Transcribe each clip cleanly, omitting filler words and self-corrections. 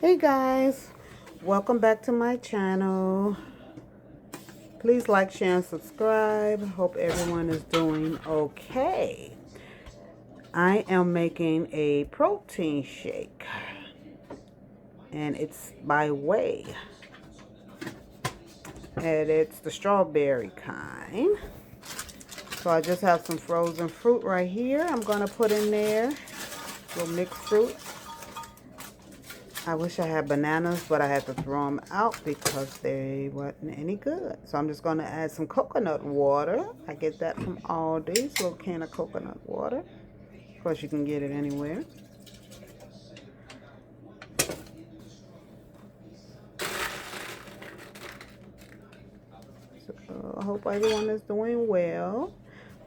Hey guys, welcome back to my channel. Please like, share, and subscribe. Hope everyone is doing okay. I am making a protein shake and it's by Way, and it's the strawberry kind. So I just have some frozen fruit right here. I'm gonna put in there little mixed fruit. I wish I had bananas, but I had to throw them out because they wasn't any good. So I'm just going to add some coconut water. I get that from Aldi's, little can of coconut water. Of course, you can get it anywhere. So I hope everyone is doing well.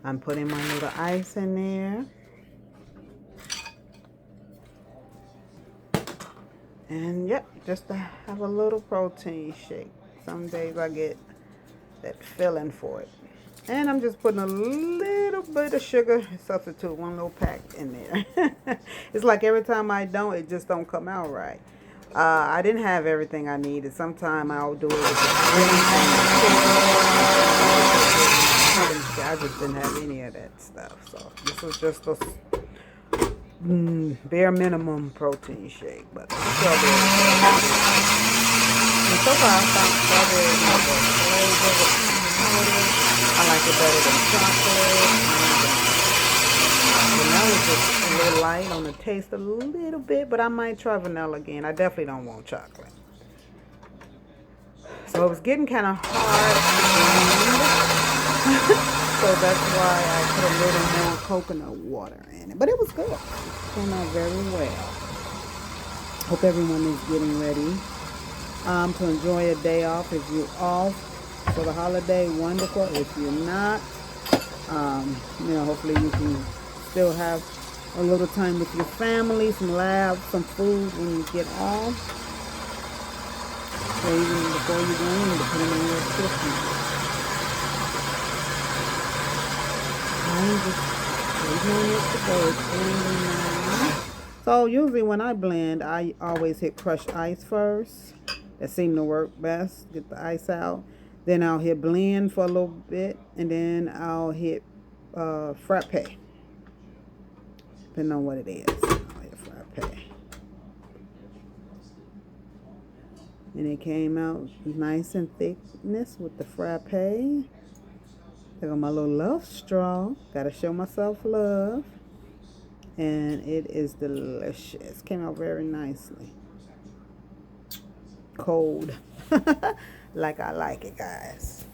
I'm putting my little ice in there. And yep, just to have a little protein shake. Some days I get that feeling for it. And I'm just putting a little bit of sugar substitute, one little pack in there. It's like every time I don't, it just don't come out right. I didn't have everything I needed. Sometimes I'll do it with the I just didn't have any of that stuff. So this was just a bare minimum protein shake. But strawberry. And so far I found strawberry flavor. I like it better than chocolate. Vanilla is just a little light on the taste a little bit, but I might try vanilla again. I definitely don't want chocolate. So it was getting kind of hard. So that's why I put a little more coconut water in it. But it was good. It came out very well. Hope everyone is getting ready to enjoy a day off. If you're off for the holiday, wonderful. If you're not, hopefully you can still have a little time with your family, some laughs, some food when you get off. Or even before you go in, depending on your cooking. I'm just waiting on it to go. It's blending now. So usually when I blend, I always hit crushed ice first. That seemed to work best. Get the ice out. Then I'll hit blend for a little bit, and then I'll hit frappe, depending on what it is. I'll hit frappe. And it came out nice in thickness with the frappe. I got my little love straw. Gotta show myself love. And it is delicious. Came out very nicely. Cold. Like I like it, guys.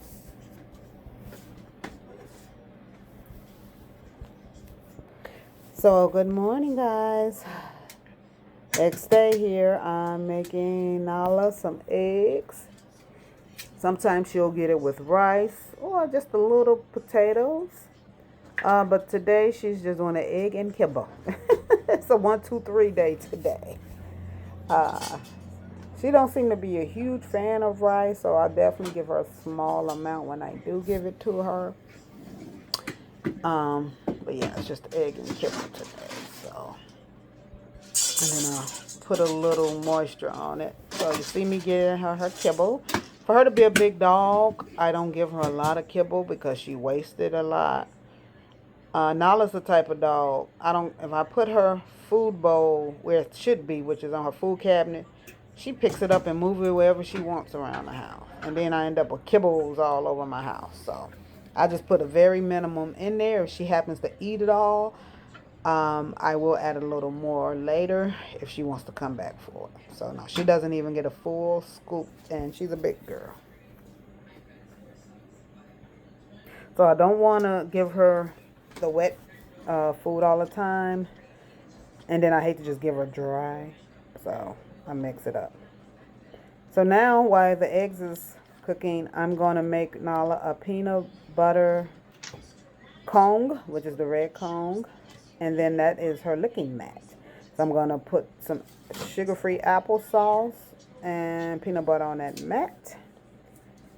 So good morning, guys. Next day here, I'm making Nala some eggs. Sometimes she'll get it with rice or just a little potatoes. But today she's just doing an egg and kibble. It's a 1, 2, 3 day today. She don't seem to be a huge fan of rice, so I definitely give her a small amount when I do give it to her. But yeah, it's just egg and kibble today. So, and then I'll put a little moisture on it. So you see me giving her kibble. For her to be a big dog, I don't give her a lot of kibble because she wasted a lot. Nala's the type of dog, if I put her food bowl where it should be, which is on her food cabinet, she picks it up and moves it wherever she wants around the house. And then I end up with kibbles all over my house. So I just put a very minimum in there. If she happens to eat it all, I will add a little more later if she wants to come back for it. So no, she doesn't even get a full scoop, and she's a big girl. So I don't want to give her the wet food all the time. And then I hate to just give her dry. So I mix it up. So now while the eggs is cooking, I'm going to make Nala a peanut butter cone, which is the red cone. And then that is her licking mat. So I'm going to put some sugar-free applesauce and peanut butter on that mat.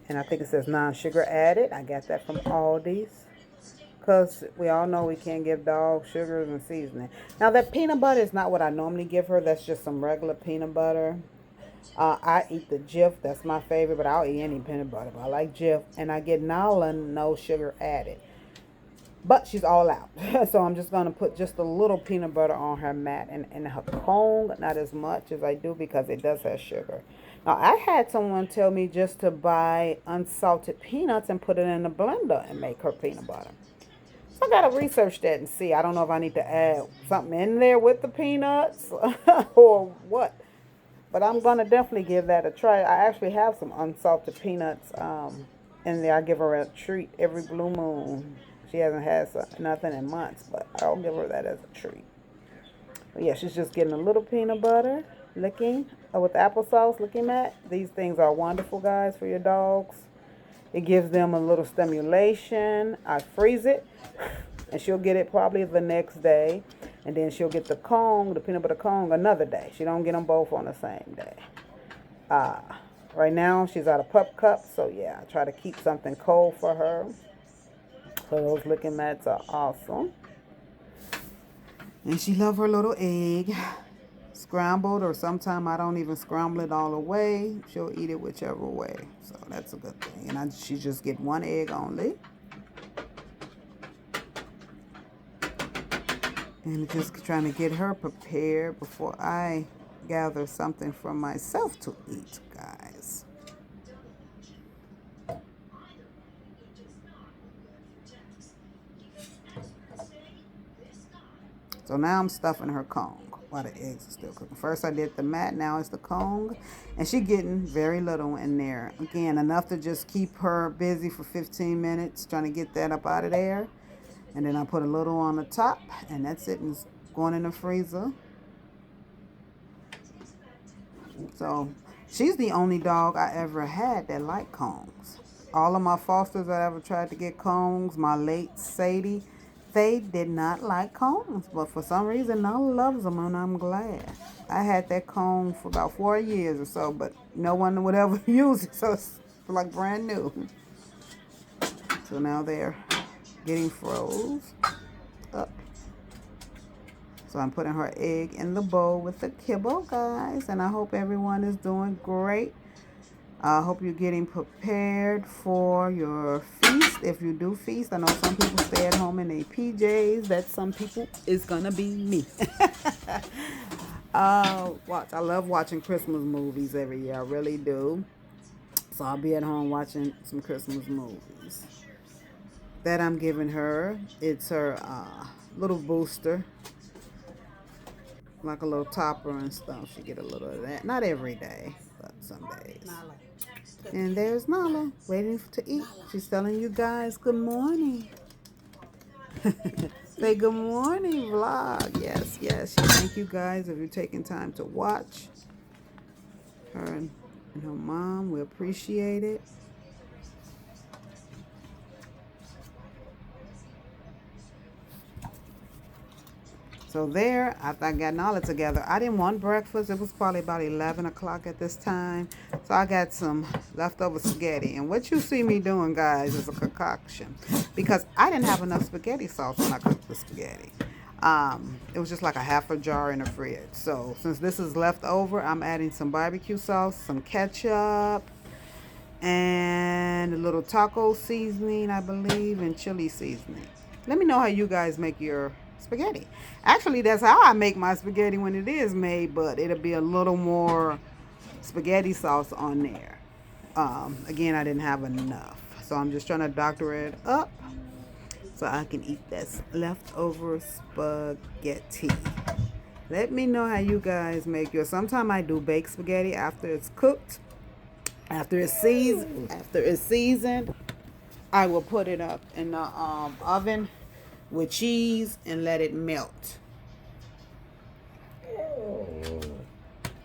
And I think it says non-sugar added. I got that from Aldi's. because we all know we can't give dog sugars and seasoning. Now, that peanut butter is not what I normally give her. That's just some regular peanut butter. I eat the Jif. That's my favorite, but I'll eat any peanut butter. But I like Jif. And I get Nala, no sugar added. But she's all out. So I'm just going to put just a little peanut butter on her mat and her cone. Not as much as I do because it does have sugar. Now, I had someone tell me just to buy unsalted peanuts and put it in a blender and make her peanut butter. So I got to research that and see. I don't know if I need to add something in there with the peanuts or what. But I'm going to definitely give that a try. I actually have some unsalted peanuts in there. I give her a treat every blue moon. She hasn't had nothing in months, but I'll give her that as a treat. But yeah, she's just getting a little peanut butter, licking with applesauce, licking at. These things are wonderful, guys, for your dogs. It gives them a little stimulation. I freeze it, and she'll get it probably the next day. And then she'll get the cone, the peanut butter cone, another day. She don't get them both on the same day. Right now, she's out of pup cups, so yeah, I try to keep something cold for her. So those licking mats are awesome. And she love her little egg, scrambled, or sometimes I don't even scramble it all the way. She'll eat it whichever way, so that's a good thing. And she just get one egg only. And just trying to get her prepared before I gather something for myself to eat, guys. So now I'm stuffing her cone while the eggs are still cooking. First I did the mat, now it's the cone. And she's getting very little in there. Again, enough to just keep her busy for 15 minutes, trying to get that up out of there. And then I put a little on the top, and that's it. And it's going in the freezer. So she's the only dog I ever had that liked cones. All of my fosters that I ever tried to get cones, my late Sadie, they did not like cones. But for some reason, Nala loves them, and I'm glad. I had that cone for about 4 years or so, but no one would ever use it, so it's like brand new. So now they're getting froze up. So I'm putting her egg in the bowl with the kibble, guys. And I hope everyone is doing great. I hope you're getting prepared for your feast. If you do feast, I know some people stay at home in their PJs. That some people is going to be me. I love watching Christmas movies every year. I really do. So I'll be at home watching some Christmas movies. That I'm giving her. It's her little booster. Like a little topper and stuff. She get a little of that. Not every day, but some days. And there's Nala waiting to eat. She's telling you guys good morning. Say good morning, vlog. Yes, yes. Thank you guys if you're taking time to watch. Her and her mom, we appreciate it. So there, after I got Nala together, I didn't want breakfast. It was probably about 11 o'clock at this time. So I got some leftover spaghetti. And what you see me doing, guys, is a concoction. Because I didn't have enough spaghetti sauce when I cooked the spaghetti. It was just like a half a jar in the fridge. So since this is left over, I'm adding some barbecue sauce, some ketchup, and a little taco seasoning, I believe, and chili seasoning. Let me know how you guys make your spaghetti. Actually, that's how I make my spaghetti when it is made, but it'll be a little more spaghetti sauce on there. Again, I didn't have enough, so I'm just trying to doctor it up so I can eat this leftover spaghetti. Let me know how you guys make yours. Sometimes I do baked spaghetti after it's cooked. After it's seasoned, I will put it up in the oven with cheese and let it melt.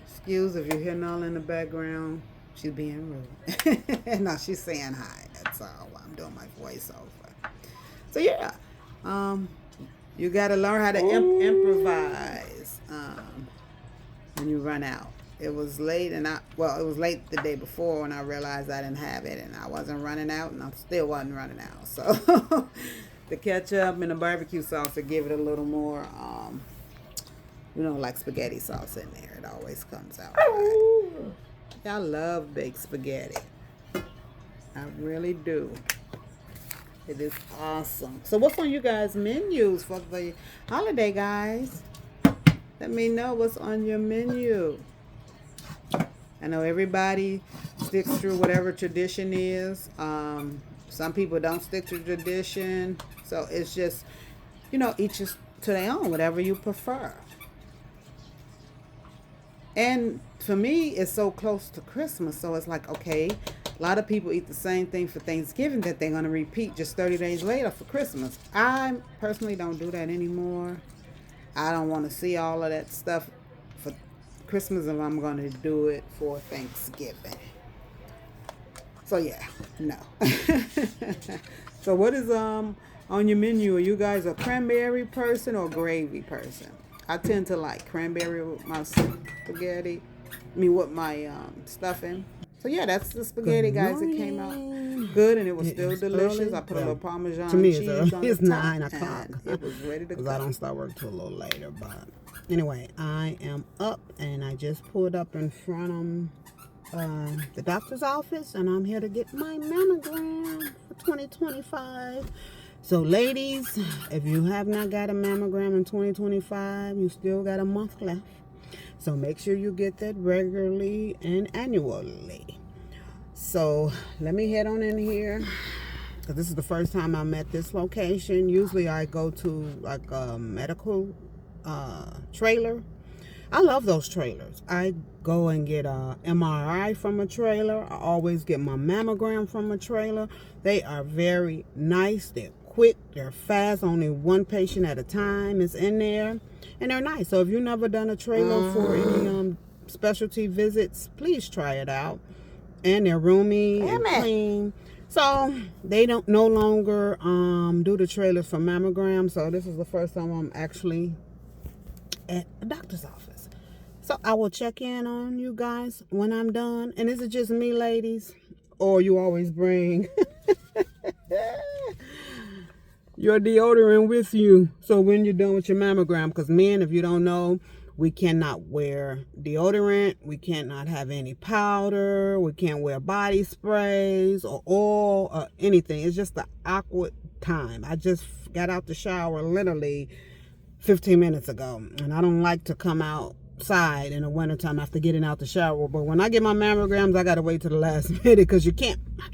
Excuse if you hear Nala in the background. She's being rude. No, she's saying hi. That's all. I'm doing my voiceover. So yeah, you got to learn how to improvise when you run out. It was late, and it was late the day before when I realized I didn't have it, and I wasn't running out, and I still wasn't running out. So The ketchup and the barbecue sauce to give it a little more, like spaghetti sauce in there. It always comes out right. I love baked spaghetti. I really do. It is awesome. So what's on you guys' menus for the holiday, guys? Let me know what's on your menu. I know everybody sticks through whatever tradition is. Some people don't stick to tradition. So it's just, each is to their own, whatever you prefer. And for me, it's so close to Christmas. So it's like, okay, a lot of people eat the same thing for Thanksgiving that they're going to repeat just 30 days later for Christmas. I personally don't do that anymore. I don't want to see all of that stuff for Christmas if I'm going to do it for Thanksgiving. So yeah, no. So what is on your menu? Are you guys a cranberry person or gravy person? I tend to like cranberry with my spaghetti. With my stuffing. So yeah, that's the spaghetti, guys. It came out good and it was still delicious. Early. I put a little Parmesan cheese on the it's top. 9 o'clock. It was ready to go. Because I don't start work till a little later. But anyway, I am up and I just pulled up in front of the doctor's office and I'm here to get my mammogram for 2025. So ladies, if you have not got a mammogram in 2025, you still got a month left. So make sure you get that regularly and annually. So let me head on in here because this is the first time I'm at this location. Usually I go to like a medical trailer. I love those trailers. I go and get a MRI from a trailer. I always get my mammogram from a trailer. They are very nice. They're quick. They're fast. Only one patient at a time is in there. And they're nice. So if you've never done a trailer for any specialty visits, please try it out. And they're roomy and clean. So they don't no longer do the trailers for mammograms. So this is the first time I'm actually at a doctor's office. So I will check in on you guys when I'm done. And is it just me, ladies? Or you always bring your deodorant with you so when you're done with your mammogram? Because men, if you don't know, we cannot wear deodorant, we cannot have any powder, we can't wear body sprays or oil or anything. It's just the awkward time. I just got out the shower literally 15 minutes ago and I don't like to come outside in the wintertime after getting out the shower. But when I get my mammograms, I gotta wait till the last minute because you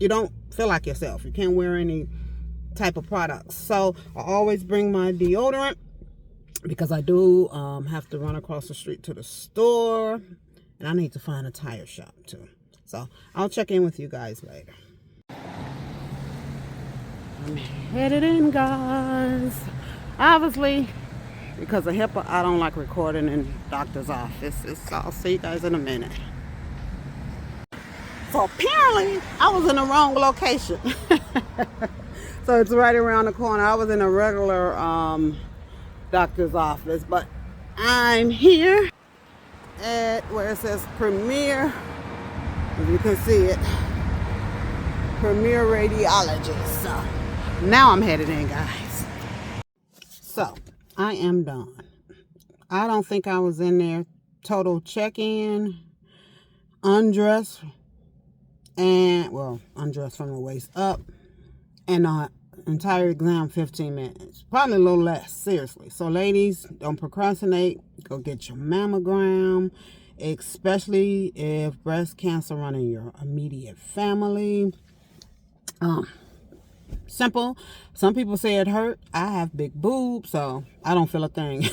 don't feel like yourself. You can't wear any type of products. So I always bring my deodorant because I do have to run across the street to the store and I need to find a tire shop too. So I'll check in with you guys later. I'm headed in, guys. Obviously, because of HIPAA, I don't like recording in doctor's offices. So I'll see you guys in a minute. So apparently I was in the wrong location. So it's right around the corner. I was in a regular doctor's office, but I'm here at where it says Premier. If you can see it, Premier Radiologist. So now I'm headed in, guys. So I am done. I don't think I was in there. Total check-in, undress, and undress from the waist up. And entire exam 15 minutes, probably a little less, seriously. So ladies, don't procrastinate. Go get your mammogram, especially if breast cancer run in your immediate family. Simple. Some people say it hurt. I have big boobs, so I don't feel a thing.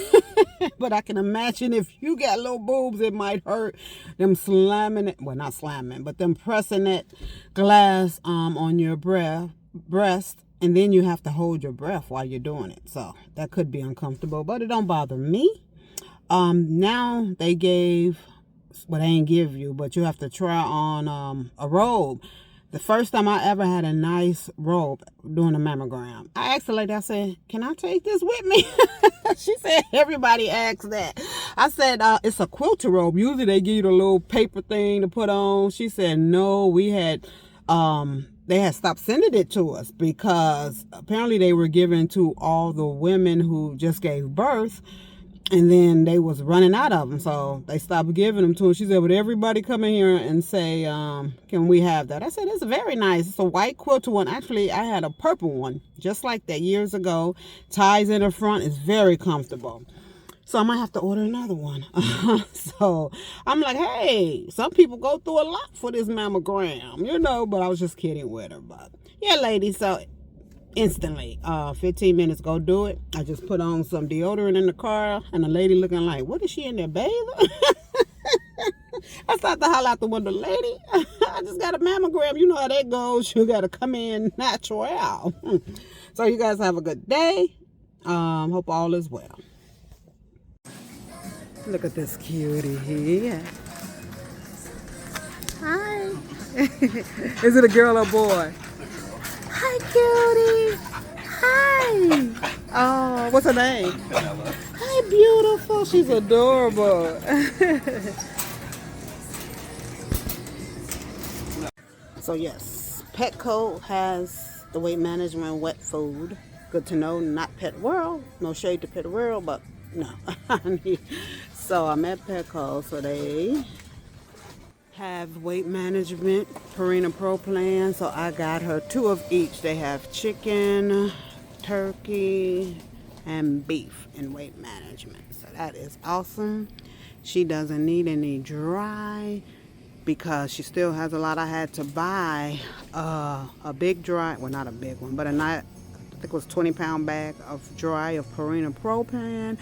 But I can imagine if you got little boobs, it might hurt. Them slamming it, well, not slamming, but them pressing that glass on your breast, and then you have to hold your breath while you're doing it. So that could be uncomfortable, but it don't bother me. Now they gave, well, they ain't give you, but you have to try on a robe. The first time I ever had a nice robe doing a mammogram, I asked the lady, I said, can I take this with me? She said, everybody asks that. I said, it's a quilter robe. Usually they give you the little paper thing to put on. She said, no, we had they had stopped sending it to us because apparently they were given to all the women who just gave birth, and then they was running out of them, so they stopped giving them to us. She said, "Would everybody come in here and say, can we have that?" I said, "It's very nice. It's a white quilted one. Actually, I had a purple one just like that years ago. Ties in the front. It's very comfortable." So I might have to order another one. So I'm like, hey, some people go through a lot for this mammogram, but I was just kidding with her. But yeah, ladies, so instantly, 15 minutes, go do it. I just put on some deodorant in the car, and the lady looking like, what is she in there bathing? I started to holler out the window, lady, I just got a mammogram. You know how that goes. You got to come in natural. So you guys have a good day. Hope all is well. Look at this cutie here. Hi. Is it a girl or boy? Hi, cutie. Hi. Oh, what's her name? Hi, beautiful. She's adorable. So yes, Petco has the weight management wet food. Good to know, not Pet World. No shade to Pet World, but no. So I'm at Petco, so they have weight management, Purina Pro plan. So I got her 2 of each. They have chicken, turkey, and beef in weight management. So that is awesome. She doesn't need any dry because she still has a lot. I had to buy a big dry, well, not a big one, but I think it was 20-pound bag of dry of Purina Pro plan.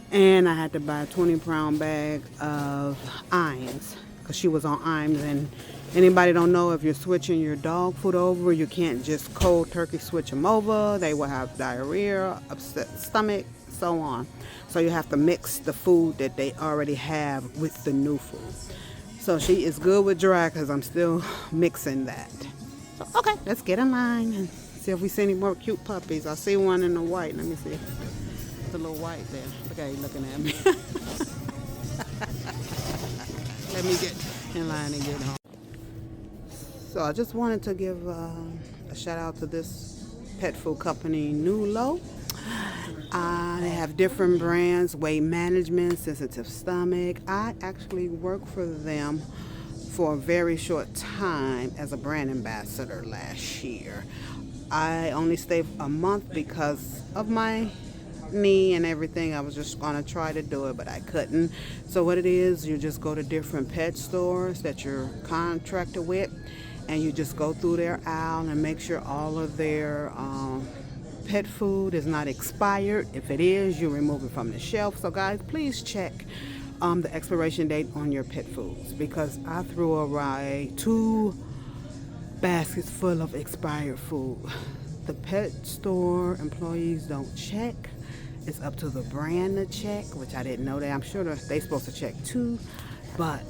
And I had to buy a 20-pound bag of Iams because she was on Iams. And anybody don't know, if you're switching your dog food over, you can't just cold turkey switch them over. They will have diarrhea, upset stomach, so on. So you have to mix the food that they already have with the new food. So she is good with dry because I'm still mixing that. So, okay, let's get in line and see if we see any more cute puppies. I see one in the white. Let me see. It's a little white there. Look how he's looking at me. Let me get in line and get home. So I just wanted to give a shout out to this pet food company, Nulo. They have different brands, weight management, sensitive stomach. I actually worked for them for a very short time as a brand ambassador last year. I only stayed a month because of my knee and everything. I was just gonna try to do it, but I couldn't. So what it is, you just go to different pet stores that you're contracted with, and you just go through their aisle and make sure all of their pet food is not expired. If it is, you remove it from the shelf. So guys, please check the expiration date on your pet foods, because I threw away 2 baskets full of expired food. The pet store employees don't check. It's up to the brand to check, which I didn't know that. I'm sure they're supposed to check too. But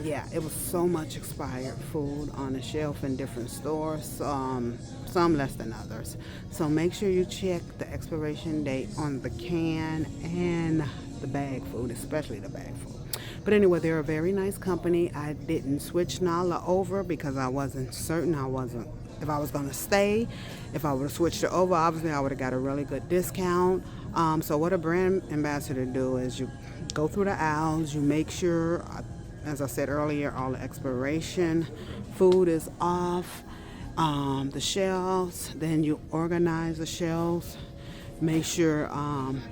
yeah, it was so much expired food on the shelf in different stores, some less than others. So make sure you check the expiration date on the can and the bag food, especially the bag food. But anyway, they're a very nice company. I didn't switch Nala over because I wasn't certain if I was going to stay. If I would have switched her over, obviously I would have got a really good discount. So what a brand ambassador do is you go through the aisles, you make sure, as I said earlier, all the expiration food is off the shelves. Then you organize the shelves, make sure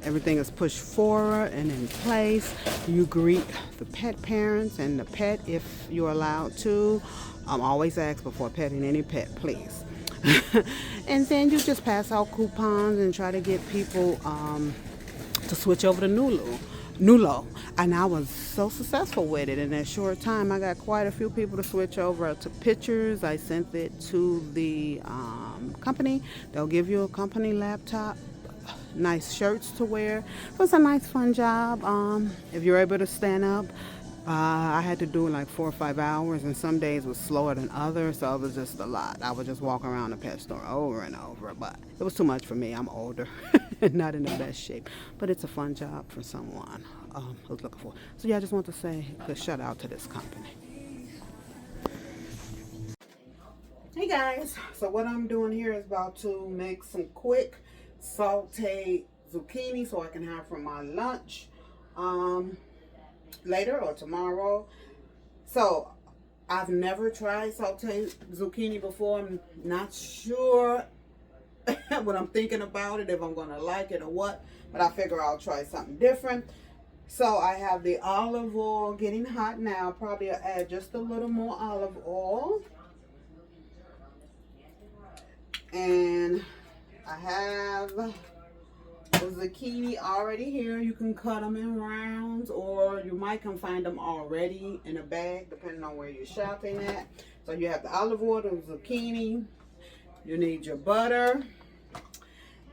everything is pushed forward and in place. You greet the pet parents and the pet if you're allowed to. Always ask before petting any pet, please. And then you just pass out coupons and try to get people to switch over to Nulo. And I was so successful with it. In that short time, I got quite a few people to switch over. I took pictures. I sent it to the company. They'll give you a company laptop, nice shirts to wear. It was a nice, fun job. If you're able to stand up, I had to do it like 4 or 5 hours, and some days was slower than others, so it was just a lot. I would just walk around the pet store over and over, but it was too much for me. I'm older and not in the best shape, but it's a fun job for someone who's looking for. So yeah, I just want to say a shout out to this company. Hey guys, so what I'm doing here is about to make some quick sauteed zucchini so I can have for my lunch later or tomorrow. So I've never tried sauteed zucchini before. I'm not sure what I'm thinking about it, if I'm gonna like it or what, but I figure I'll try something different. So I have the olive oil getting hot now. Probably I'll add just a little more olive oil. And I have the zucchini already here. You can cut them in rounds, or you might can find them already in a bag, depending on where you're shopping at. So you have the olive oil, the zucchini. You need your butter.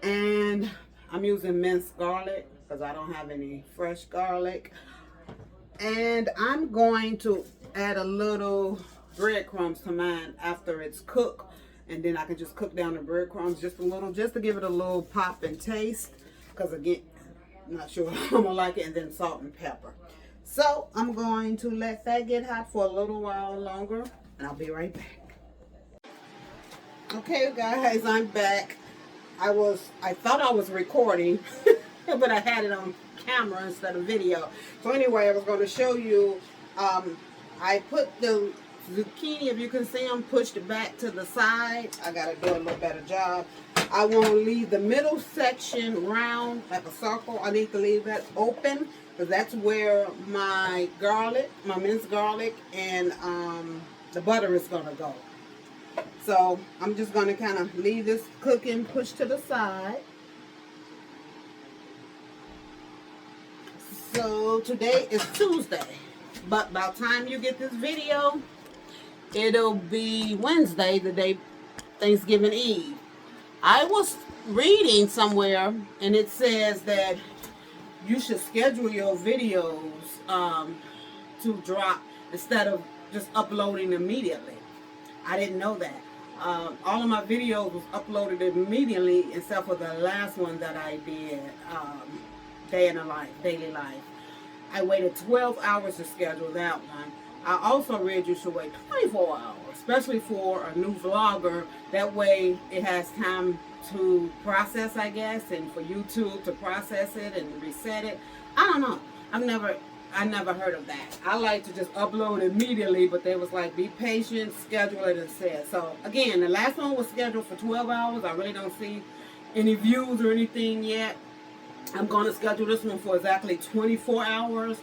And I'm using minced garlic because I don't have any fresh garlic. And I'm going to add a little breadcrumbs to mine after it's cooked. And then I can just cook down the breadcrumbs just a little, just to give it a little pop and taste. Because again, I'm not sure I'm gonna like it. And then salt and pepper. So I'm going to let that get hot for a little while longer, and I'll be right back. Okay, guys, I'm back. I thought I was recording, but I had it on camera instead of video. So anyway, I was going to show you. I put the zucchini, if you can see them, pushed it back to the side. I got to do a little better job. I want to leave the middle section round, like a circle. I need to leave that open because that's where my garlic, my minced garlic, and the butter is going to go. So I'm just going to kind of leave this cooking, push to the side. So today is Tuesday, but by the time you get this video, it'll be Wednesday, the day Thanksgiving Eve. I was reading somewhere, and it says that you should schedule your videos to drop instead of just uploading immediately. I didn't know that. All of my videos was uploaded immediately except for the last one that I did, day in the life, daily life. I waited 12 hours to schedule that one. I also read you should wait 24 hours, especially for a new vlogger. That way it has time to process, I guess, and for YouTube to process it and reset it. I don't know. I never heard of that. I like to just upload immediately, but they was like, be patient, schedule it, and set. So again, the last one was scheduled for 12 hours. I really don't see any views or anything yet. I'm going to schedule this one for exactly 24 hours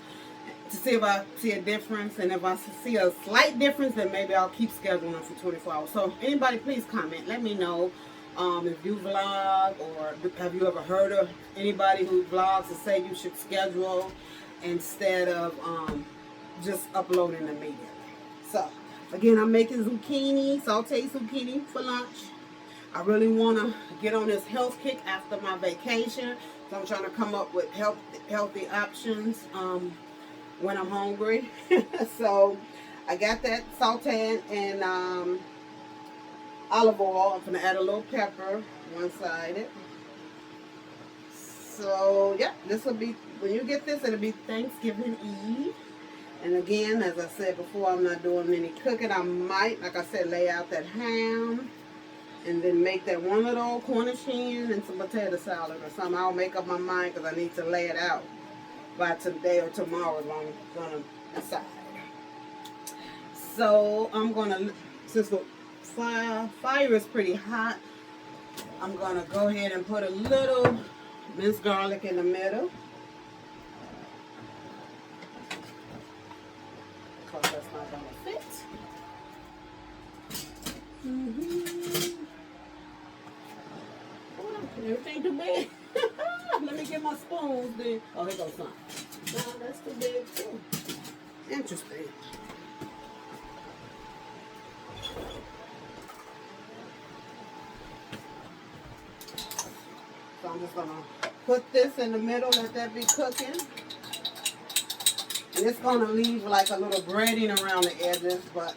to see if I see a difference. And if I see a slight difference, then maybe I'll keep scheduling for 24 hours. So anybody, please comment. Let me know if you vlog, or have you ever heard of anybody who vlogs and say you should schedule instead of just uploading immediately. So again, I'm making zucchini, sauteed zucchini for lunch. I really want to get on this health kick after my vacation. So I'm trying to come up with healthy options when I'm hungry. So I got that sauteed and olive oil. I'm going to add a little pepper one-sided. So yeah, this will be, when you get this, it'll be Thanksgiving Eve. And again, as I said before, I'm not doing any cooking. I might, like I said, lay out that ham and then make that one little Cornish hen and some potato salad or something. I'll make up my mind because I need to lay it out by today or tomorrow if I'm going to decide. So I'm going to, since the fire is pretty hot, I'm going to go ahead and put a little minced garlic in the middle. Because that's not going to fit. Everything too big. Let me get my spoons then. Oh, here goes some. No, that's too big too. Interesting. So I'm just gonna put this in the middle, let that be cooking. And it's gonna leave like a little breading around the edges, but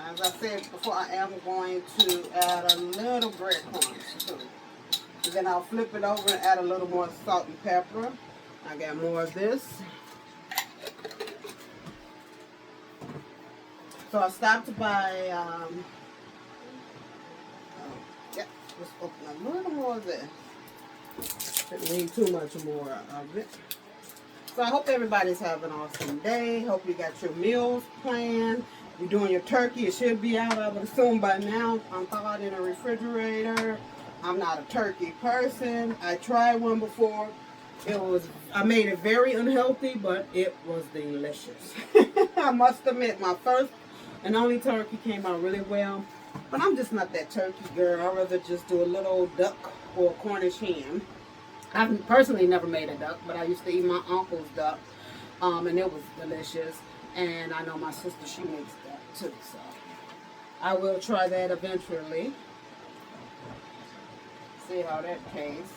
as I said before, I am going to add a little breadcrumbs too. And then I'll flip it over and add a little more salt and pepper. I got more of this. So I stopped by Just open a little more of this. Didn't need too much more of it. So I hope everybody's having an awesome day. Hope you got your meals planned. You're doing your turkey. It should be out, I would assume, by now. I'm thawed in a refrigerator. I'm not a turkey person. I tried one before. I made it very unhealthy, but it was delicious. I must admit, my first and only turkey came out really well. But I'm just not that turkey girl. I'd rather just do a little old duck or a Cornish hen. I've personally never made a duck, but I used to eat my uncle's duck, and it was delicious. And I know my sister, she makes that too, so I will try that eventually. See how that tastes.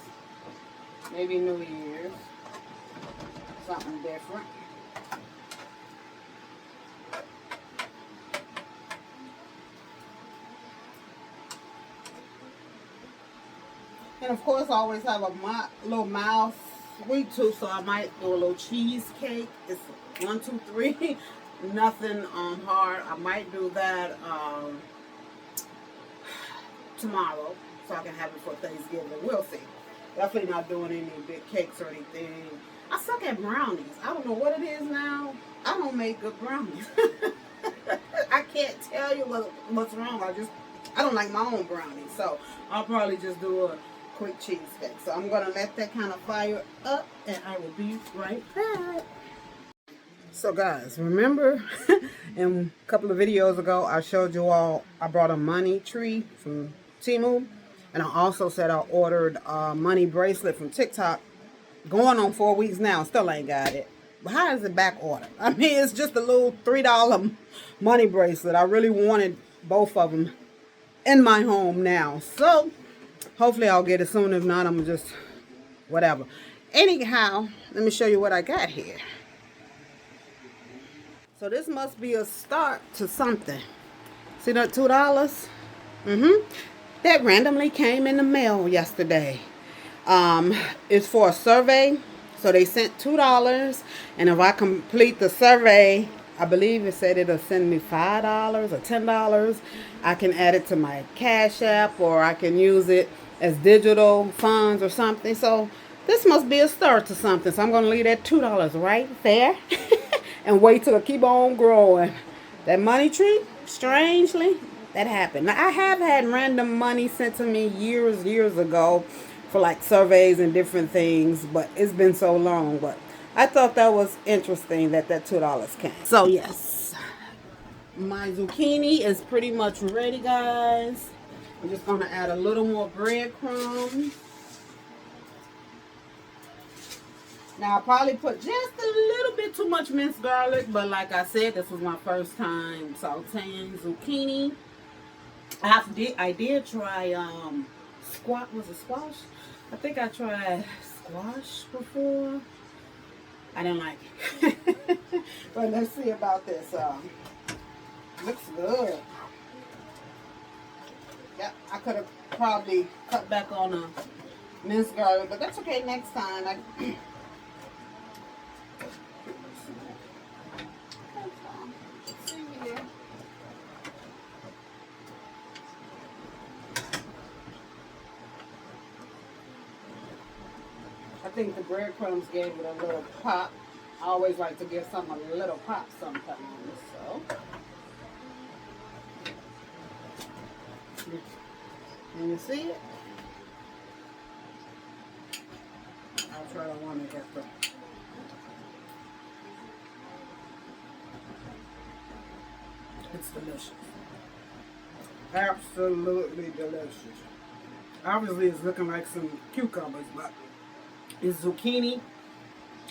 Maybe New Year's, something different. And of course, I always have a little mild sweet tooth, so I might do a little cheesecake. It's 1, 2, 3, nothing hard. I might do that tomorrow, so I can have it for Thanksgiving. We'll see. Definitely not doing any big cakes or anything. I suck at brownies. I don't know what it is now. I don't make good brownies. I can't tell you what's wrong. I don't like my own brownies, so I'll probably just do a quick cheesecake. So I'm gonna let that kind of fire up, and I will be right back. So guys, remember in a couple of videos ago I showed you all I brought a money tree from Temu, and I also said I ordered a money bracelet from TikTok. Going on 4 weeks now, still ain't got it. But how is it back order? I mean, it's just a little $3 money bracelet. I really wanted both of them in my home now, so hopefully I'll get it soon. If not, I'm just whatever. Anyhow, let me show you what I got here. So this must be a start to something. See that $2? That randomly came in the mail yesterday. It's for a survey. So they sent $2, and if I complete the survey, I believe it said it'll send me $5 or $10. I can add it to my Cash App, or I can use it as digital funds or something. So this must be a start to something. So I'm going to leave that $2 right there and wait till it keep on growing. That money tree, strangely, that happened. Now, I have had random money sent to me years ago for like surveys and different things, but it's been so long. But I thought that was interesting that $2 came. So yes, my zucchini is pretty much ready, guys. I'm just going to add a little more breadcrumbs. Now, I probably put just a little bit too much minced garlic, but like I said, this was my first time sauteing zucchini. I did try was it squash? I think I tried squash before. I didn't like it. But let's see about this. Looks good. Yep, I could have probably cut back on the minced garlic, but that's okay next time. I think the breadcrumbs gave it a little pop. I always like to give something a little pop sometimes. So, can you see it? I'll try to want to get the. It's delicious. Absolutely delicious. Obviously, it's looking like some cucumbers, but it's zucchini.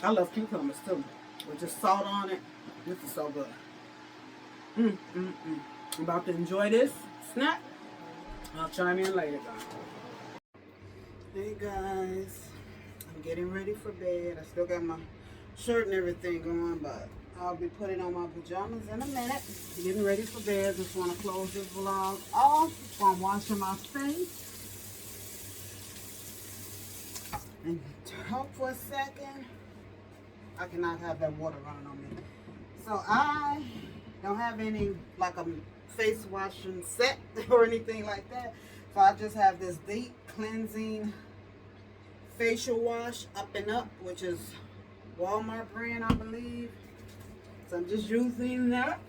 I love cucumbers too. With just salt on it. This is so good. I'm about to enjoy this snack. I'll chime in later, guys. Hey guys, I'm getting ready for bed. I still got my shirt and everything going, but I'll be putting on my pajamas in a minute. Getting ready for bed. Just want to close this vlog off while I'm washing my face. And talk for a second. I cannot have that water running on me. So I don't have any like a face washing set or anything like that. So I just have this deep cleansing facial wash, Up and Up, which is Walmart brand, I believe. So I'm just using that.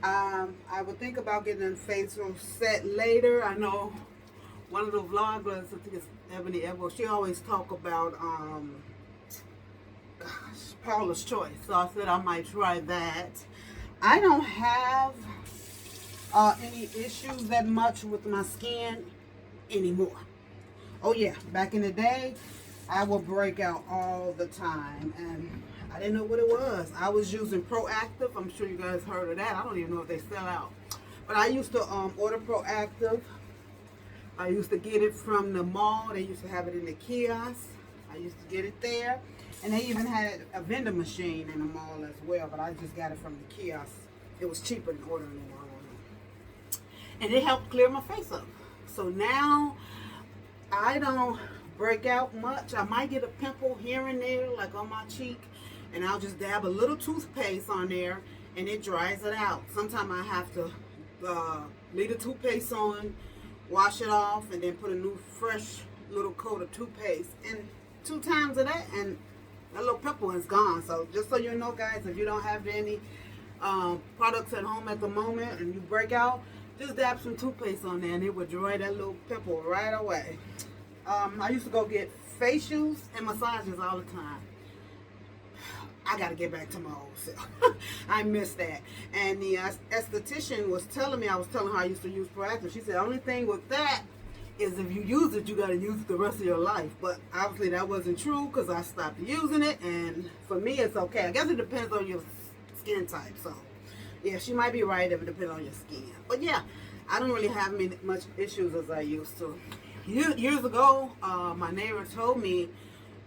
I would think about getting a facial set later. I know one of the vloggers, I think it's Ebony Evo, she always talk about Paula's Choice. So I said I might try that. I don't have any issues that much with my skin anymore. Oh yeah, back in the day, I would break out all the time, and I didn't know what it was. I was using Proactive. I'm sure you guys heard of that. I don't even know if they sell out. But I used to order Proactive. I used to get it from the mall. They used to have it in the kiosk. I used to get it there. And they even had a vending machine in the mall as well, but I just got it from the kiosk. It was cheaper than ordering it online. And it helped clear my face up. So now I don't break out much. I might get a pimple here and there, like on my cheek, and I'll just dab a little toothpaste on there and it dries it out. Sometimes I have to leave the toothpaste on, wash it off, and then put a new fresh little coat of toothpaste, and 2 times of that, and that little pimple is gone. So just so you know, guys, if you don't have any products at home at the moment and you break out, just dab some toothpaste on there and it will dry that little pimple right away. I used to go get facials and massages all the time. I got to get back to my old self. I miss that. And the esthetician was telling me, I was telling her I used to use Proactive. She said, the only thing with that is if you use it, you got to use it the rest of your life. But obviously that wasn't true because I stopped using it. And for me, it's okay. I guess it depends on your skin type. So, yeah, she might be right if it depends on your skin. But, yeah, I don't really have much issues as I used to. Years ago, my neighbor told me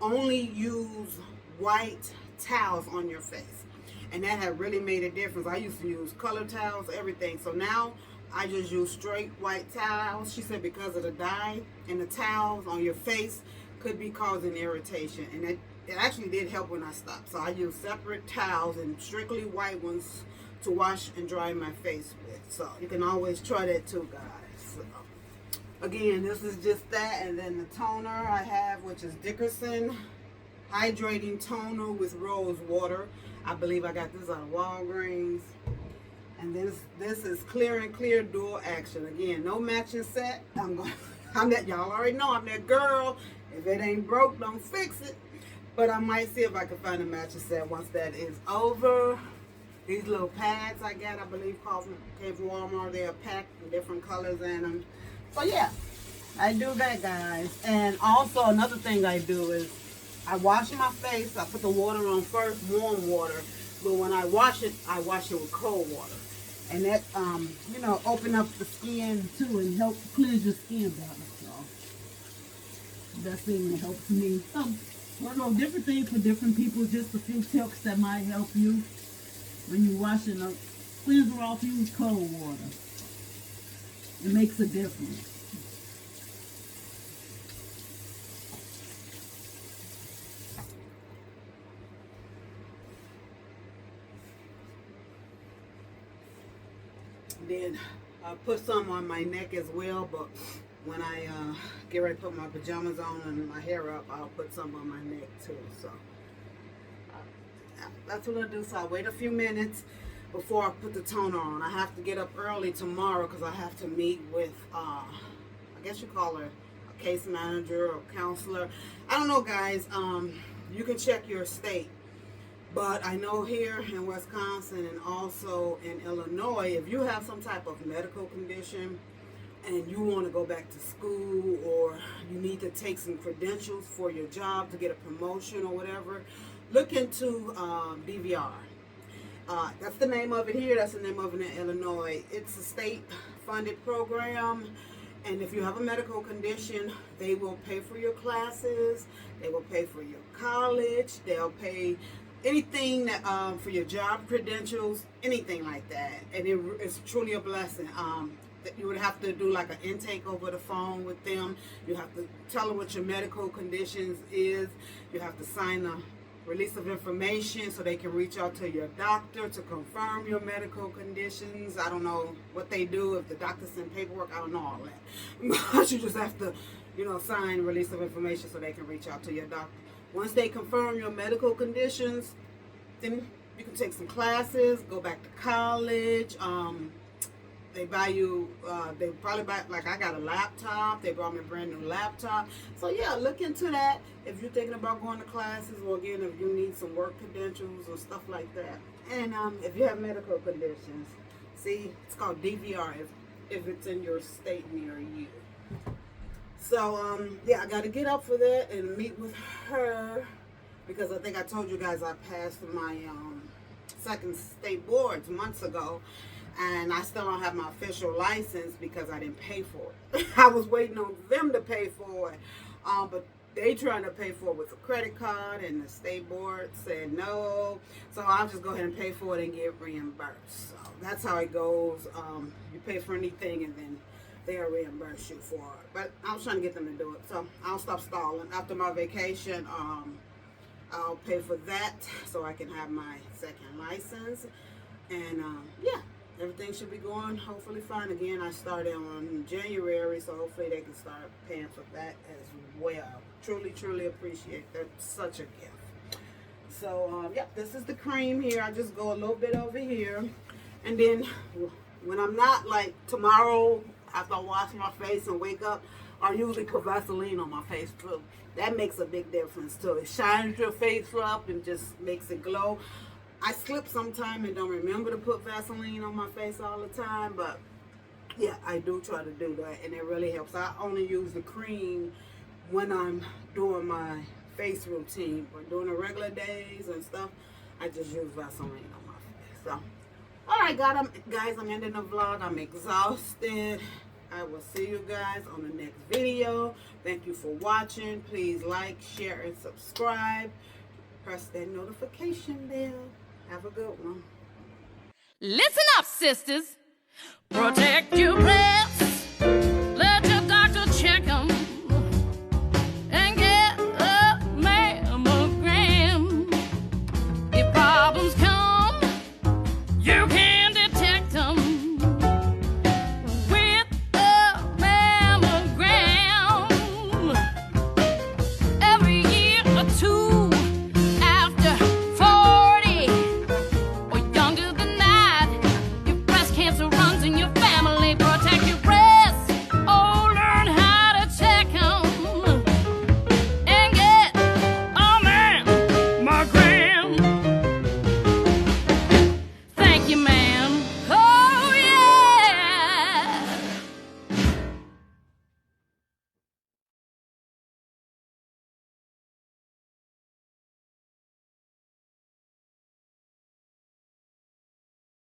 only use white towels on your face, and that had really made a difference. I used to use color towels, everything. So now I just use straight white towels. She said because of the dye and the towels on your face could be causing irritation, and it actually did help when I stopped. So I use separate towels and strictly white ones to wash and dry my face with. So you can always try that too, guys. So, again, this is just that, and then the toner I have, which is Dickerson Hydrating Toner with Rose Water. I believe I got this out of Walgreens. And this is Clear and Clear Dual Action. Again, no matching set. I'm that, y'all already know I'm that girl. If it ain't broke, don't fix it. But I might see if I can find a matching set once that is over. These little pads I got, I believe came from Walmart. They are packed in different colors in them. So yeah, I do that, guys. And also another thing I do is I wash my face. I put the water on first, warm water. But when I wash it with cold water. And that, open up the skin too and help cleanse your skin better. So that's thing that helps me. Different things for different people. Just a few tips that might help you when you're washing a cleanser off. Use cold water. It makes a difference. Then I put some on my neck as well, but when I get ready to put my pajamas on and my hair up, I'll put some on my neck too. So that's what I do. So I wait a few minutes before I put the toner on. I have to get up early tomorrow because I have to meet with, I guess you call her a case manager or counselor. I don't know, guys. You can check your state. But I know here in Wisconsin and also in Illinois, if you have some type of medical condition and you want to go back to school or you need to take some credentials for your job to get a promotion or whatever, look into BVR. That's the name of it here. That's the name of it in Illinois. It's a state-funded program. And if you have a medical condition, they will pay for your classes. They will pay for your college. They'll pay anything that, for your job credentials, anything like that. And it's truly a blessing. That you would have to do like an intake over the phone with them. You have to tell them what your medical conditions is. You have to sign release of information so they can reach out to your doctor to confirm your medical conditions. I don't know what they do, if the doctor send paperwork, I don't know all that. But you just have to, sign release of information so they can reach out to your doctor. Once they confirm your medical conditions, then you can take some classes, go back to college. They buy you, they probably buy, like I got a laptop, they brought me a brand new laptop. So yeah, look into that if you're thinking about going to classes, or again, if you need some work credentials or stuff like that. And if you have medical conditions, see, it's called DVR if it's in your state near you. So yeah, I got to get up for that and meet with her, because I think I told you guys I passed my second state boards months ago. And I still don't have my official license because I didn't pay for it. I was waiting on them to pay for it. But they trying to pay for it with a credit card, and the state board said no. So I'll just go ahead and pay for it and get reimbursed. So that's how it goes. You pay for anything and then they'll reimburse you for it. But I was trying to get them to do it. So I'll stop stalling. After my vacation, I'll pay for that so I can have my second license. And yeah. Everything should be going hopefully fine. Again, I started on January, so hopefully they can start paying for that as well. Truly, truly appreciate that. Such a gift. So, yeah, this is the cream here. I just go a little bit over here. And then when I'm not, like tomorrow, after I wash my face and wake up, I usually put Vaseline on my face too. That makes a big difference too. It shines your face up and just makes it glow. I slip sometime and don't remember to put Vaseline on my face all the time, but yeah, I do try to do that, and it really helps. I only use the cream when I'm doing my face routine, but during the regular days and stuff, I just use Vaseline on my face. So, all right, guys, I'm ending the vlog. I'm exhausted. I will see you guys on the next video. Thank you for watching. Please like, share, and subscribe. Press that notification bell. Have a good one. Listen up, sisters. Protect your breasts. Let your doctor check them. And get a mammogram. If problems come, you